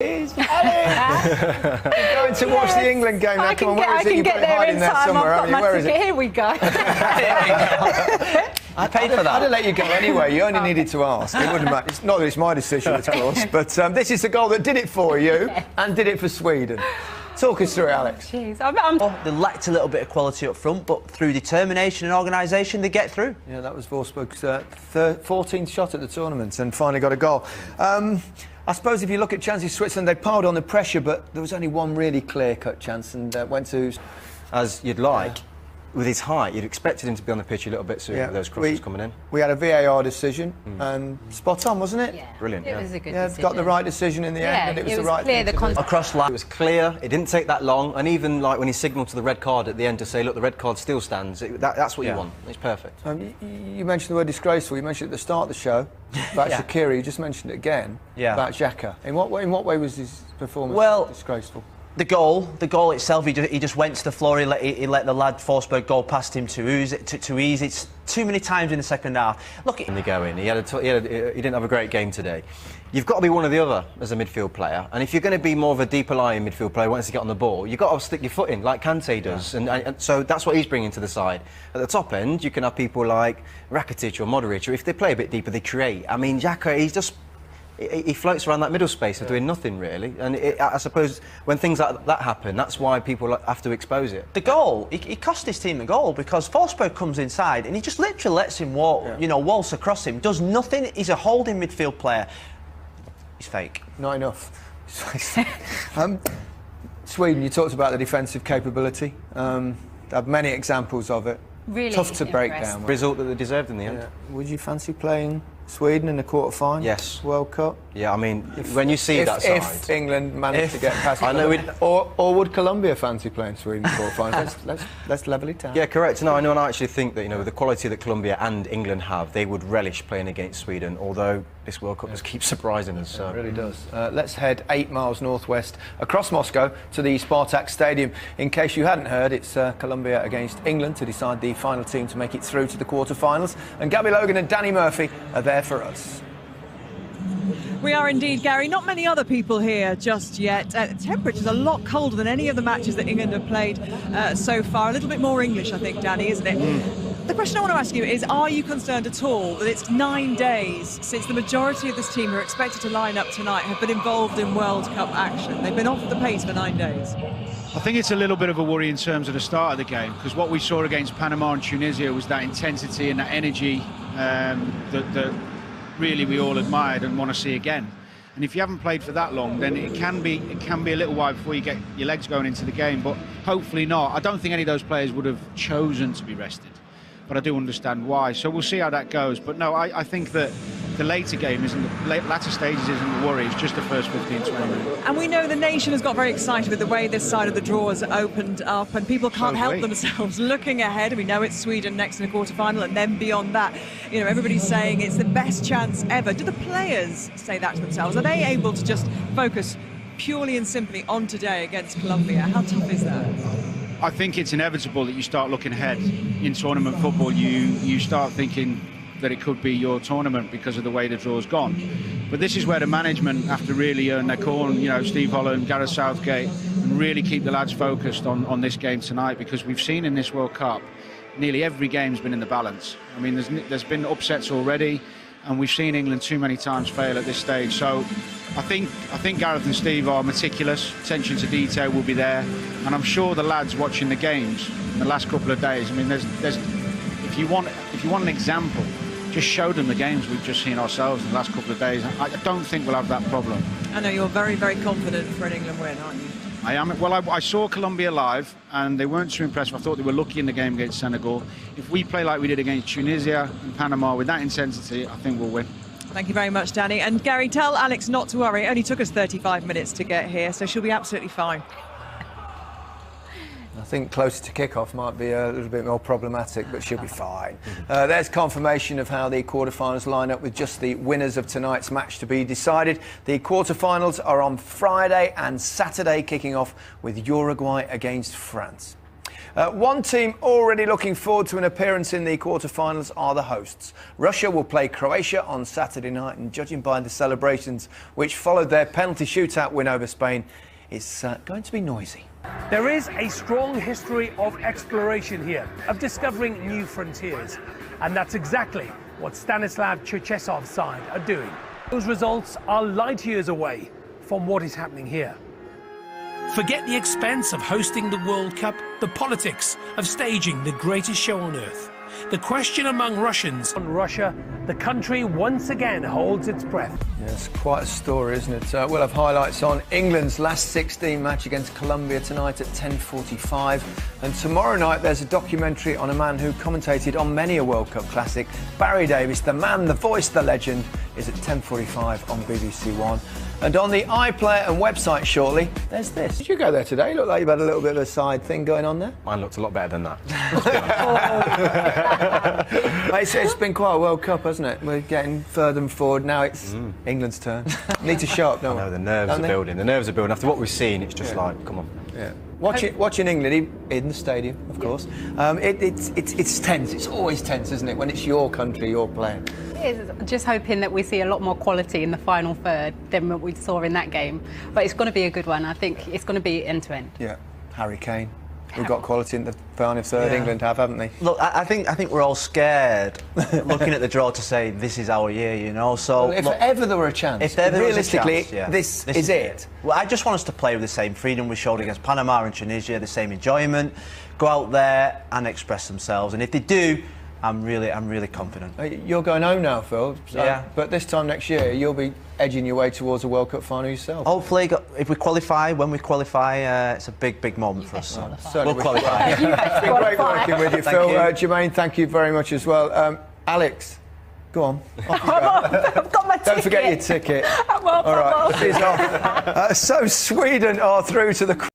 Alex! You're going to watch the England game now. Come on, where is it? You've got it hiding there somewhere, haven't you? Where is it? Here we go. I paid for that. I'd have let you go anyway. You only needed to ask. It wouldn't matter. It's not that it's my decision, of course, but this is the goal that did it for you and did it for Sweden. Talk us through it, Alex. Jeez, They lacked a little bit of quality up front, but through determination and organisation, they get through. Yeah, that was Forsberg's 14th shot at the tournament and finally got a goal. I suppose if you look at chances, Switzerland, they piled on the pressure, but there was only one really clear-cut chance and went to... As you'd like. With his height, you'd expected him to be on the pitch a little bit sooner with those crosses coming in. We had a VAR decision and spot on, wasn't it? Yeah. Brilliant. It was a good decision. Got the right decision in the end, and it was the right clear, thing to do. Across line, it was clear. It didn't take that long, and even like when he signalled to the red card at the end to say, "Look, the red card still stands." That's what you want. It's perfect. You mentioned the word disgraceful. You mentioned it at the start of the show about Shaqiri. You just mentioned it again about Xhaka. In what way was his performance disgraceful? The goal itself, he just went to the floor. He let the lad Forsberg go past him to ease. It's too many times in the second half. Look, and they go in. He didn't have a great game today. You've got to be one or the other as a midfield player, and if you're going to be more of a deeper lying midfield player once you get on the ball, you've got to stick your foot in like Kante does, and so that's what he's bringing to the side. At the top end, you can have people like Rakitic or Modric, or if they play a bit deeper, they create. I mean, Xhaka, he floats around that middle space of doing nothing really, and I suppose when things like that happen, that's why people have to expose it. The goal, he cost his team the goal because Forsberg comes inside and he just literally lets him waltz across him, does nothing. He's a holding midfield player. He's fake. Not enough. Sweden, you talked about the defensive capability. They have many examples of it. Really tough to break down. Result that they deserved in the end. Would you fancy playing Sweden in the quarter-final? Yes. World Cup? Yeah, I mean, when you see that side... If England managed to get past... I know or would Colombia fancy playing Sweden in the quarter-final? let's level it down. Yeah, correct. No, I actually think that, with the quality that Colombia and England have, they would relish playing against Sweden, although this World Cup just keeps surprising us. So. It really does. Let's head 8 miles northwest across Moscow to the Spartak Stadium. In case you hadn't heard, it's Colombia against England to decide the final team to make it through to the quarter-finals. And Gabby Logan and Danny Murphy are there for us. We are indeed, Gary. Not many other people here just yet. Temperature's a lot colder than any of the matches that England have played so far. A little bit more English, I think, Danny, isn't it? The question I want to ask you is, are you concerned at all that it's 9 days since the majority of this team who are expected to line up tonight have been involved in World Cup action? They've been off the pace for 9 days. I think it's a little bit of a worry in terms of the start of the game, because what we saw against Panama and Tunisia was that intensity and that energy that really we all admired and want to see again. And if you haven't played for that long, then it can be a little while before you get your legs going into the game, but hopefully not. I don't think any of those players would have chosen to be rested, but I do understand why. So we'll see how that goes. But no, I think that the later game latter stages isn't the worry. It's just the first 15, 20 minutes. And we know the nation has got very excited with the way this side of the draw has opened up, and people can't help themselves looking ahead. We know it's Sweden next in the quarter-final, and then beyond that, everybody's saying it's the best chance ever. Do the players say that to themselves? Are they able to just focus purely and simply on today against Colombia? How tough is that? I think it's inevitable that you start looking ahead. In tournament football, you start thinking that it could be your tournament because of the way the draw's gone. But this is where the management have to really earn their corn, Steve Holland, Gareth Southgate, and really keep the lads focused on this game tonight, because we've seen in this World Cup nearly every game's been in the balance. I mean, there's been upsets already, and we've seen England too many times fail at this stage. So I think Gareth and Steve are meticulous. Attention to detail will be there, and I'm sure the lads watching the games in the last couple of days, I mean, there's if you want an example, just show them the games we've just seen ourselves in the last couple of days. I don't think we'll have that problem. I know you're very, very confident for an England win, aren't you? I am. Well, I saw Colombia live, and they weren't too impressive. I thought they were lucky in the game against Senegal. If we play like we did against Tunisia and Panama with that intensity, I think we'll win. Thank you very much, Danny. And Gary, tell Alex not to worry. It only took us 35 minutes to get here, so she'll be absolutely fine. I think closer to kick-off might be a little bit more problematic, but she'll be fine. There's confirmation of how the quarter-finals line up, with just the winners of tonight's match to be decided. The quarter-finals are on Friday and Saturday, kicking off with Uruguay against France. One team already looking forward to an appearance in the quarter-finals are the hosts. Russia will play Croatia on Saturday night, and judging by the celebrations which followed their penalty shootout win over Spain, it's going to be noisy. There is a strong history of exploration here, of discovering new frontiers. And that's exactly what Stanislav Cherchesov's side are doing. Those results are light years away from what is happening here. Forget the expense of hosting the World Cup, the politics of staging the greatest show on earth. The question among Russians... On Russia, the country once again holds its breath. Yes, quite a story, isn't it? We'll have highlights on England's last 16 match against Colombia tonight at 10:45. And tomorrow night there's a documentary on a man who commentated on many a World Cup classic. Barry Davies, the man, the voice, the legend, is at 10:45 on BBC One. And on the iPlayer and website shortly, there's this. Did you go there today? Looked like you've had a little bit of a side thing going on there. Mine looked a lot better than that. It's been quite a World Cup, hasn't it? We're getting further and forward. Now it's England's turn. Need to show up, don't we? I know, the nerves are building. The nerves are building. After what we've seen, it's just like, come on. Yeah. Watching England in the stadium, of course. It's tense. It's always tense, isn't it? When it's your country, you're playing. It is. Just hoping that we see a lot more quality in the final third than what we saw in that game. But it's going to be a good one. I think it's going to be end to end. Yeah. Harry Kane. We've got quality in the final third. Yeah. England have, haven't they? Look, I think we're all scared looking at the draw to say this is our year, you know. So well, if ever there were a chance, if ever realistically, was a chance, this is it. Well, I just want us to play with the same freedom we showed against Panama and Tunisia, the same enjoyment, go out there and express themselves. And if they do, I'm really confident. You're going home now, Phil. Yeah. But this time next year, you'll be edging your way towards a World Cup final yourself. Hopefully, if we qualify, when we qualify, it's a big moment for us. We'll qualify. It's been great working with you, Phil. Jermaine, thank you very much as well. Alex, go on. Off you go. I've got my ticket. Don't forget your ticket. Well, all right, she's off. So Sweden are through to the